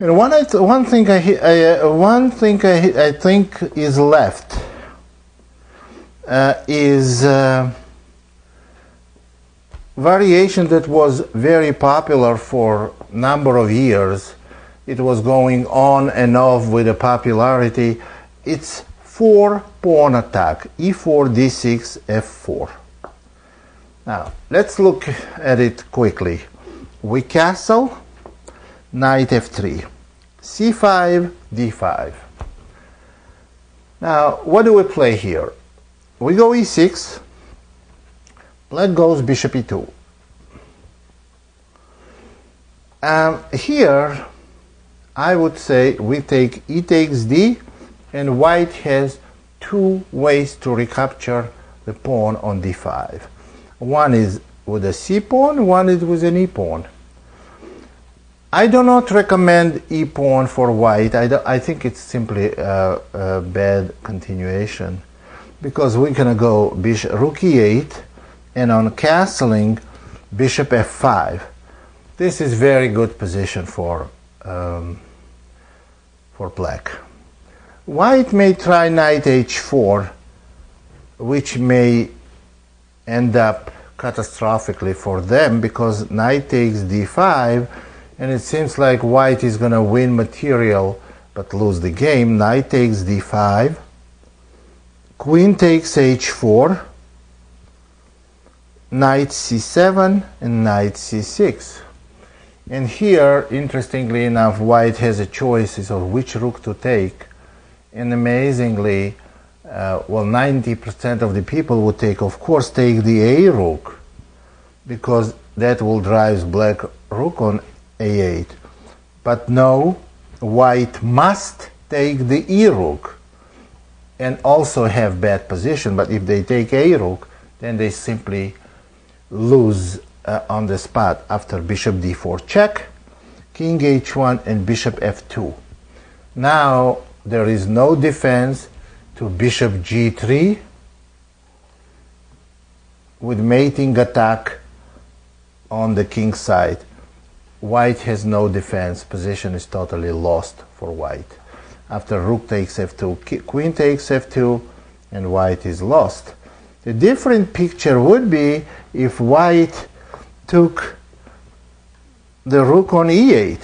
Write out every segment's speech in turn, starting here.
And one thing I think is left is variation that was very popular for a number of years. It was going on and off with the popularity. It's 4-pawn attack, e4, d6, f4. Now, let's look at it quickly. We castle, knight f3, c5, d5. Now, what do we play here? We go e6, black goes bishop e2. Here, I would say we take e takes d, and white has two ways to recapture the pawn on d5. One is with a c pawn, one is with an e pawn. I do not recommend e pawn for white. I think it's simply a bad continuation, because we're gonna go bishop rook e8, and on castling bishop f5. This is very good position for black. White may try knight h4, which may end up catastrophically for them, because knight takes d5, and it seems like white is going to win material but lose the game. Knight takes d5, queen takes h4, knight c7, and knight c6. And here, interestingly enough, white has a choice of which rook to take. And amazingly, well, 90% of the people would take, of course, take the a rook, because that will drive black rook on a8. But no, white must take the e rook and also have bad position. But if they take a rook, then they simply lose on the spot after bishop d4 check, king h1, and bishop f2. Now there is no defense to bishop g3 with mating attack on the king side. White has no defense. Position is totally lost for white. After rook takes f2, queen takes f2, and white is lost. The different picture would be if white took the rook on e8,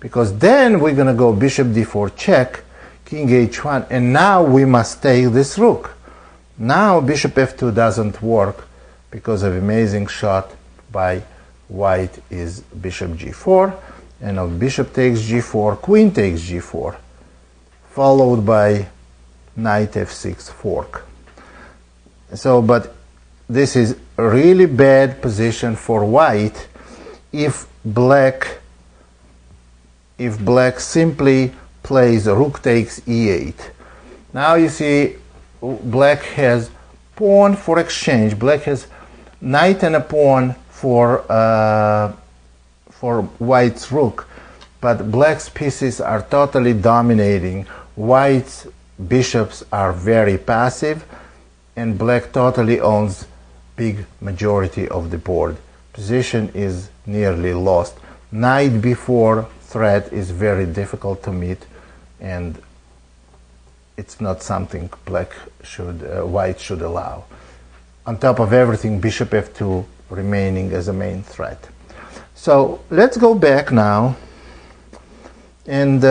because then we're going to go bishop d4 check, king h1, and now we must take this rook. Now bishop f2 doesn't work because of amazing shot by white is bishop g4, and now bishop takes g4, queen takes g4, followed by knight f6 fork. So, but this is a really bad position for white if black simply plays rook takes e8. Now you see black has pawn for exchange. Black has knight and a pawn for white's rook, but black's pieces are totally dominating. White's bishops are very passive, and black totally owns big majority of the board. Position is nearly lost. Knight b4 threat is very difficult to meet, and it's not something white should allow. On top of everything, bishop f2 remaining as a main threat. So let's go back now and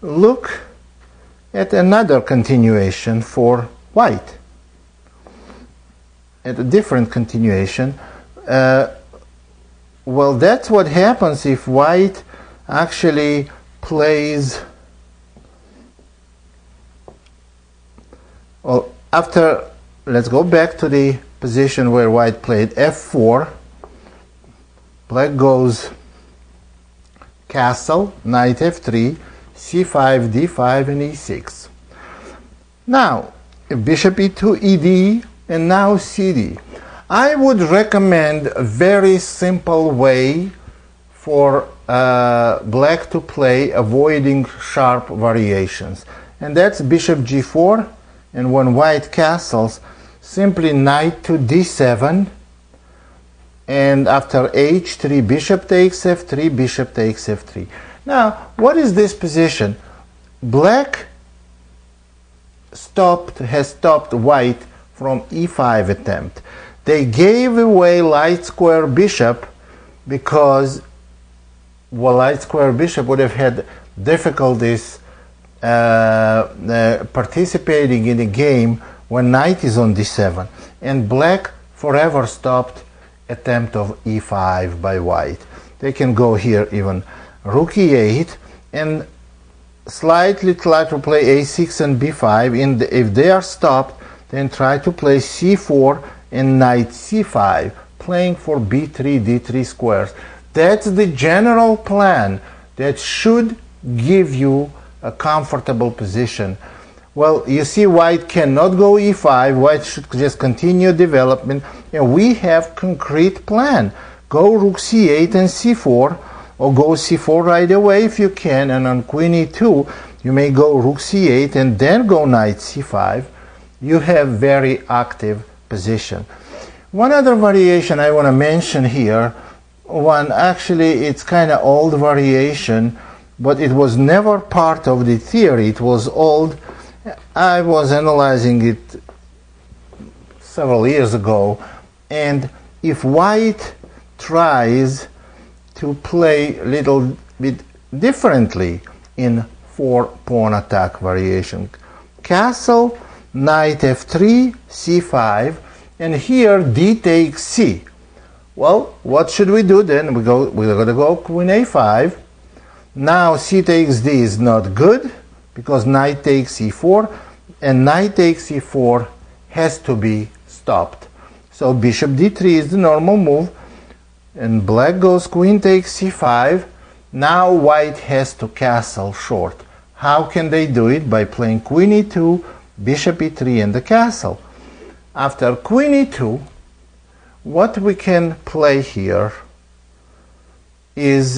look at another continuation for white. At a different continuation. Well, that's what happens if white actually plays, well, after, let's go back to the position where white played f4. Black goes castle, knight f3, c5, d5, and e6. Now, bishop e2, ed, and now cd. I would recommend a very simple way for black to play, avoiding sharp variations. And that's bishop g4, and when white castles, simply knight to d7, and after h3, bishop takes f3, bishop takes f3. Now, what is this position? Black has stopped white from e5 attempt. They gave away light square bishop because light square bishop would have had difficulties participating in the game when knight is on d7, and black forever stopped attempt of e5 by white. They can go here even rook e8 and slightly try to play a6 and b5. If they are stopped, then try to play c4 and knight c5, playing for b3, d3 squares. That's the general plan that should give you a comfortable position. Well, you see, white cannot go e5. White should just continue development, and we have concrete plan. Go rook c8 and c4, or go c4 right away if you can, and on queen e2 you may go rook c8 and then go knight c5. You have very active position. One other variation I want to mention here, actually it's kind of old variation, but it was never part of the theory. It was old. I was analyzing it several years ago, and if white tries to play a little bit differently in 4-pawn attack variation, castle, knight f3, c5, and here d takes c. Well, what should we do then? We're going to go queen a5. Now c takes d is not good because knight takes e4, and knight takes e4 has to be stopped. So bishop d3 is the normal move, and black goes queen takes c5. Now white has to castle short. How can they do it? By playing queen e2, bishop e3, and the castle. After queen e2, what we can play here is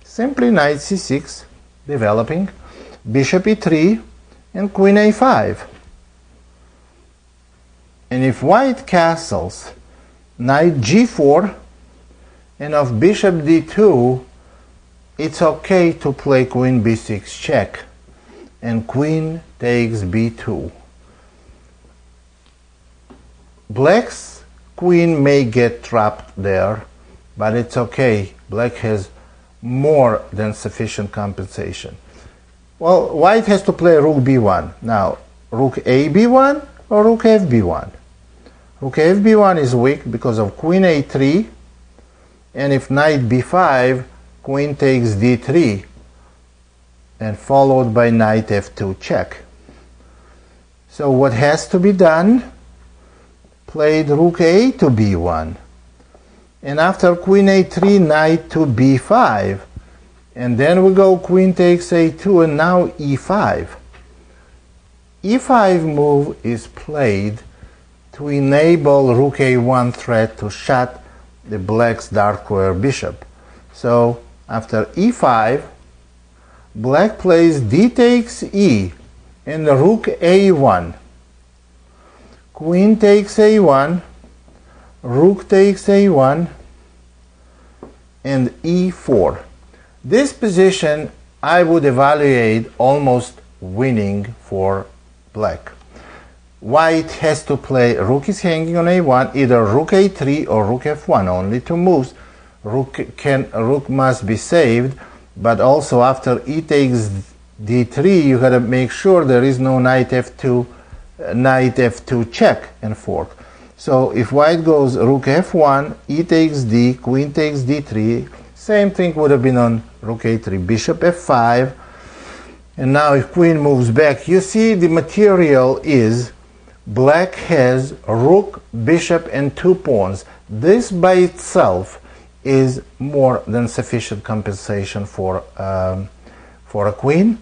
simply knight c6, developing, bishop e3, and queen a5. And if white castles, knight g4, and of bishop d2, it's okay to play queen b6 check, and queen takes b2. Black's queen may get trapped there, but it's okay. Black has more than sufficient compensation. Well, white has to play rook b1. Now, rook a b1 or rook f b1? Rook f b1 is weak because of queen a3, and if knight b5, queen takes d3, and followed by knight f2 check. So what has to be done? Played rook a to b1, and after queen a3, knight to b5, and then we go queen takes a2, and now e5. e5 move is played to enable rook a1 threat to shut the black's dark square bishop. So after e5, black plays d takes e, and the rook a1. Queen takes a1, rook takes a1, and e4. This position I would evaluate almost winning for black. White has to play, rook is hanging on a1, either rook a3 or rook f1, only two moves. Rook must be saved, but also after e takes d3, you gotta make sure there is no knight f2 check and fork. So if white goes rook f1, e takes d, queen takes d3, same thing would have been on rook a3, bishop f5, and now if queen moves back, you see the material is black has rook, bishop, and 2 pawns. This by itself is more than sufficient compensation for a queen,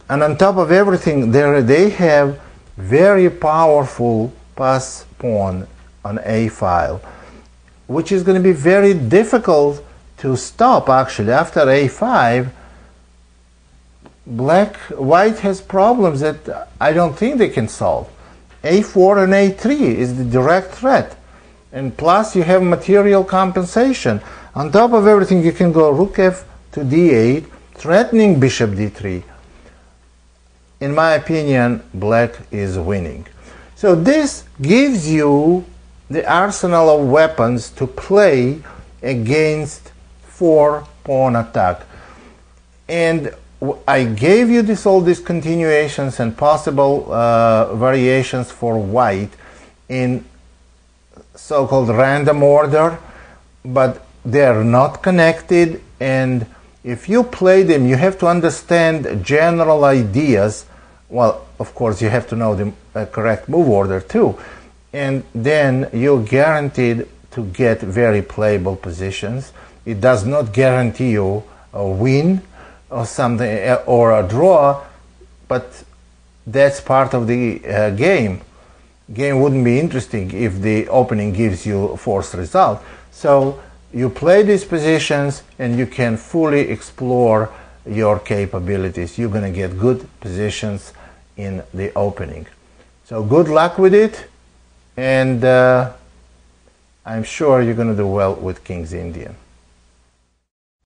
and on top of everything, they have very powerful pass pawn on a file, which is going to be very difficult to stop. Actually, after a5, white has problems that I don't think they can solve. a4 and a3 is the direct threat, and plus you have material compensation. On top of everything, you can go rook f to d8, threatening bishop d3, in my opinion, black is winning. So this gives you the arsenal of weapons to play against 4-pawn attack. And I gave you all these continuations and possible variations for white in so-called random order, but they are not connected, and if you play them, you have to understand general ideas. Well, of course, you have to know the correct move order too, and then you're guaranteed to get very playable positions. It does not guarantee you a win or something or a draw, but that's part of the game. Game wouldn't be interesting if the opening gives you a forced result. So you play these positions and you can fully explore your capabilities. You're going to get good positions in the opening. So good luck with it, and I'm sure you're going to do well with King's Indian.